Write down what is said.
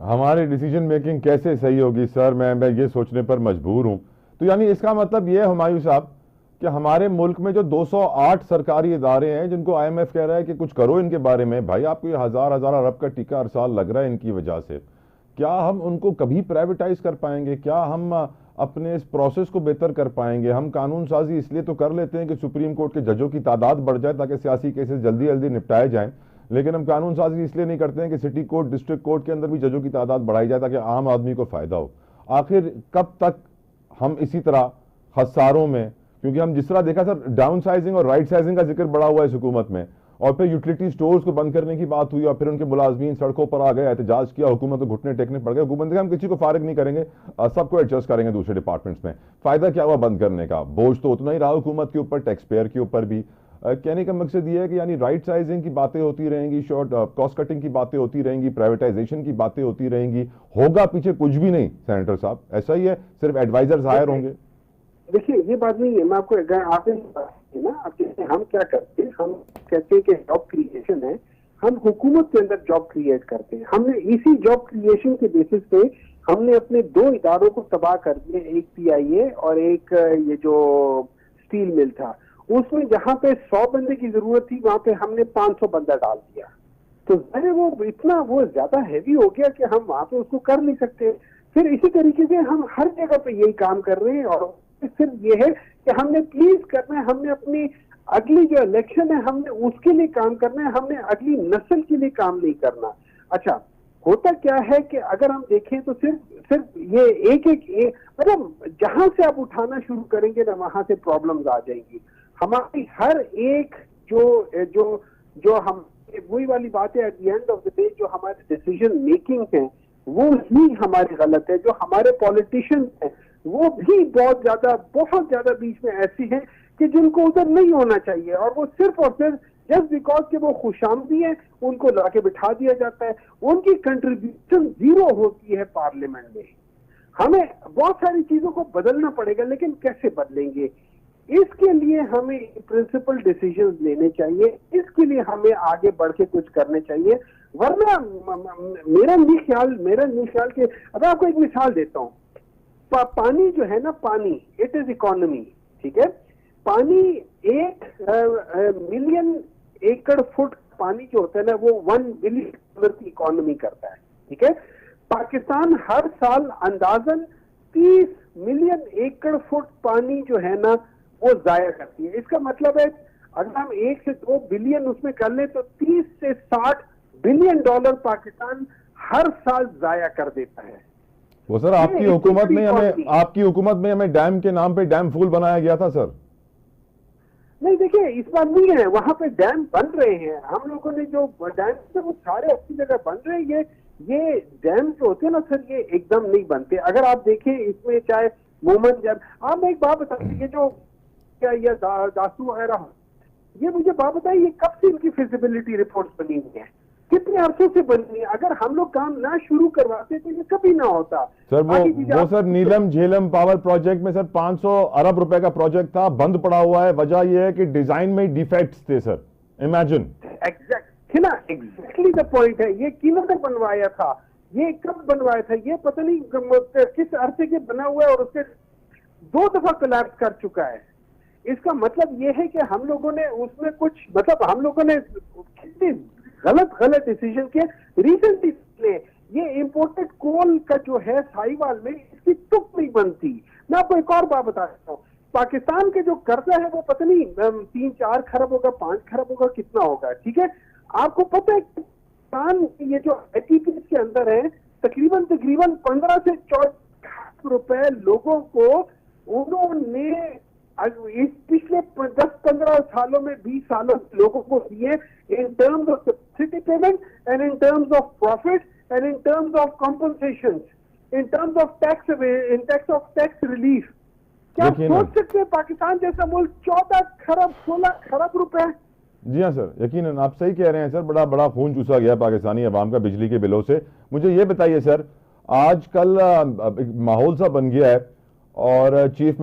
हमारी decision making कैसे सही होगी सर, मैं ये सोचने पर मजबूर हूं। तो यानी इसका मतलब ये है हुमायूं साहब कि हमारे मुल्क में जो 208 सरकारी इदारे हैं जिनको आईएमएफ कह रहा है कि कुछ करो इनके बारे में, भाई आपको ये हजार हजार अरब का टीका हर साल लग रहा है इनकी वजह से, क्या हम उनको कभी प्राइवेटाइज कर पाएंगे? क्या हम अपने इस प्रोसेस को बेहतर कर पाएंगे? हम कानून साजी इसलिए तो कर लेते हैं कि सुप्रीम कोर्ट के जजों की तादाद बढ़ जाए ताकि सियासी केसेस जल्दी जल्दी निपटाए जाएं, लेकिन हम कानून साजी इसलिए नहीं करते हैं कि सिटी कोर्ट डिस्ट्रिक्ट कोर्ट के अंदर भी जजों की तादाद बढ़ाई जाए ताकि आम आदमी को फायदा हो। आखिर कब तक हम इसी तरह खसारों में, क्योंकि हम जिस तरह देखा सर डाउन साइजिंग और राइट साइजिंग का जिक्र बड़ा हुआ है इस हुकूमत में, और फिर यूटिलिटी स्टोर्स को बंद करने की बात हुई और फिर उनके मुलाजमीन सड़कों पर आ गए, एहतजाज किया, हुकूमत को घुटने टेकने पड़ गए। हुकूमत ने कहा हम किसी को फारिग नहीं करेंगे, सबको एडजस्ट करेंगे दूसरे डिपार्टमेंट्स में। फायदा क्या हुआ बंद करने का? बोझ तो उतना ही रहा हुकूमत के ऊपर, टैक्स पेयर के ऊपर भी। कहने का मकसद ये है कि यानी राइट साइजिंग की बातें होती रहेंगी, शॉर्ट कॉस्ट कटिंग की बातें होती रहेंगी, प्राइवेटाइजेशन की बातें होती रहेंगी, होगा पीछे कुछ भी नहीं। सेनेटर साहब ऐसा ही है, सिर्फ एडवाइजर्स हायर होंगे। देखिए ये बात नहीं है, मैं आपको आपने ना, आप जैसे हम क्या करते हैं, हम कहते हैं कि जॉब क्रिएशन है, हम हुकूमत के अंदर जॉब क्रिएट करते हैं। हमने इसी जॉब क्रिएशन के बेसिस पे हमने अपने दो इदारों को तबाह कर दिए, एक पीआईए और एक ये जो स्टील मिल था। उसमें जहां पे 100 बंदे की जरूरत थी वहां पे हमने 500 बंदा डाल दिया। तो अरे वो इतना वो ज्यादा हैवी हो गया कि हम वहां पे उसको कर नहीं सकते। फिर इसी तरीके से हम हर जगह पे यही काम कर रहे हैं। और सिर्फ ये है कि हमने प्लीज करना है, हमने अपनी अगली जो इलेक्शन है हमने उसके लिए काम करना है, हमने अगली नस्ल के लिए काम नहीं करना। अच्छा, होता क्या है कि अगर हम देखें तो सिर्फ ये एक मतलब जहां से आप उठाना शुरू करेंगे ना वहां से प्रॉब्लम्स आ जाएंगी। हमारी हर एक जो जो जो हम वही वाली बात है, at the end of the day जो हमारे डिसीजन मेकिंग है वो ही हमारी गलत है। जो हमारे पॉलिटिशियंस हैं वो भी बहुत ज्यादा बीच में ऐसी हैं कि जिनको उधर नहीं होना चाहिए, और वो सिर्फ और सिर्फ जस्ट बिकॉज के वो खुशामदी है उनको लाके बिठा दिया जाता है। उनकी कंट्रीब्यूशन जीरो होती है पार्लियामेंट में। हमें बहुत सारी चीजों को बदलना पड़ेगा, लेकिन कैसे बदलेंगे? इसके लिए हमें प्रिंसिपल डिसीजंस लेने चाहिए, इसके लिए हमें आगे बढ़ के कुछ करने चाहिए। वरना मेरा नहीं ख्याल कि अब आपको एक मिसाल देता हूँ। पानी जो है ना, पानी इट इज इकोनॉमी, ठीक है। पानी 1 मिलियन एकड़ फुट पानी जो होता है ना वो $1 बिलियन की इकोनॉमी करता है, ठीक है। पाकिस्तान हर साल अंदाजन 30 मिलियन एकड़ फुट पानी जो है ना वो जाया करती है। इसका मतलब है अगर हम 1 से 2 बिलियन उसमें कर ले तो 30 से 60 बिलियन डॉलर पाकिस्तान हर साल जाया कर देता है। वो सर आपकी हुकूमत में हमें डैम के नाम पे डैम फूल बनाया गया था सर। नहीं देखिए इस बार नहीं है, वहां पे डैम बन रहे हैं। हम लोगों ने जो डैम थे वो सारे अच्छी जगह बन रहे हैं। ये डैम जो होते हैं ना सर, ये एकदम नहीं बनते। अगर आप देखें इसमें चाहे मोहम्मद डैम, आप एक बात बता दीजिए जो क्या ये दासू वगैरह, ये मुझे बात बताइए कब से इनकी फिजिबिलिटी रिपोर्ट बनी हुई है, कितने अरसों से बनी है? अगर हम लोग काम ना शुरू करवाते तो ये कभी ना होता। सर वो सर नीलम झेलम पावर प्रोजेक्ट में सर 500 अरब रुपए का प्रोजेक्ट था, बंद पड़ा हुआ है। वजह यह है कि डिजाइन में डिफेक्ट्स थे sir. Imagine exactly the point है। ये किन्होंने बनवाया था, ये कब बनवाया था, ये पता नहीं किस अरसे के बना हुआ है और उसके 2 दफा कोलैप्स कर चुका है। इसका मतलब ये है कि हम लोगों ने उसमें कुछ मतलब हम लोगों ने कितने गलत डिसीजन किए। रिसेंटली ये इंपोर्टेड कोल का जो है साहिवाल में, इसकी तुक नहीं बनती। मैं आपको एक और बात बता देता हूँ, पाकिस्तान के जो कर्जा है वो पता नहीं 3-4 खरब होगा, 5 खरब होगा, कितना होगा, ठीक है। आपको पता है पाकिस्तान ये जो IPPs के अंदर है तकरीबन 15 से 14 रुपए लोगों को उन्होंने इस पिछले 10-15 सालों में 20 सालों लोगों को दिए, in terms of subsidy payment and in terms of profit and in terms of compensation, in terms of tax relief. क्या सोच सकते हैं पाकिस्तान जैसा मुल्क 14-16 खरब रुपए? जी हाँ सर, यकीनन आप सही कह रहे हैं सर। बड़ा बड़ा खून चूसा गया पाकिस्तानी अवाम का बिजली के बिलों से। मुझे ये बताइए सर, आजकल माहौल सा बन गया है और चीफ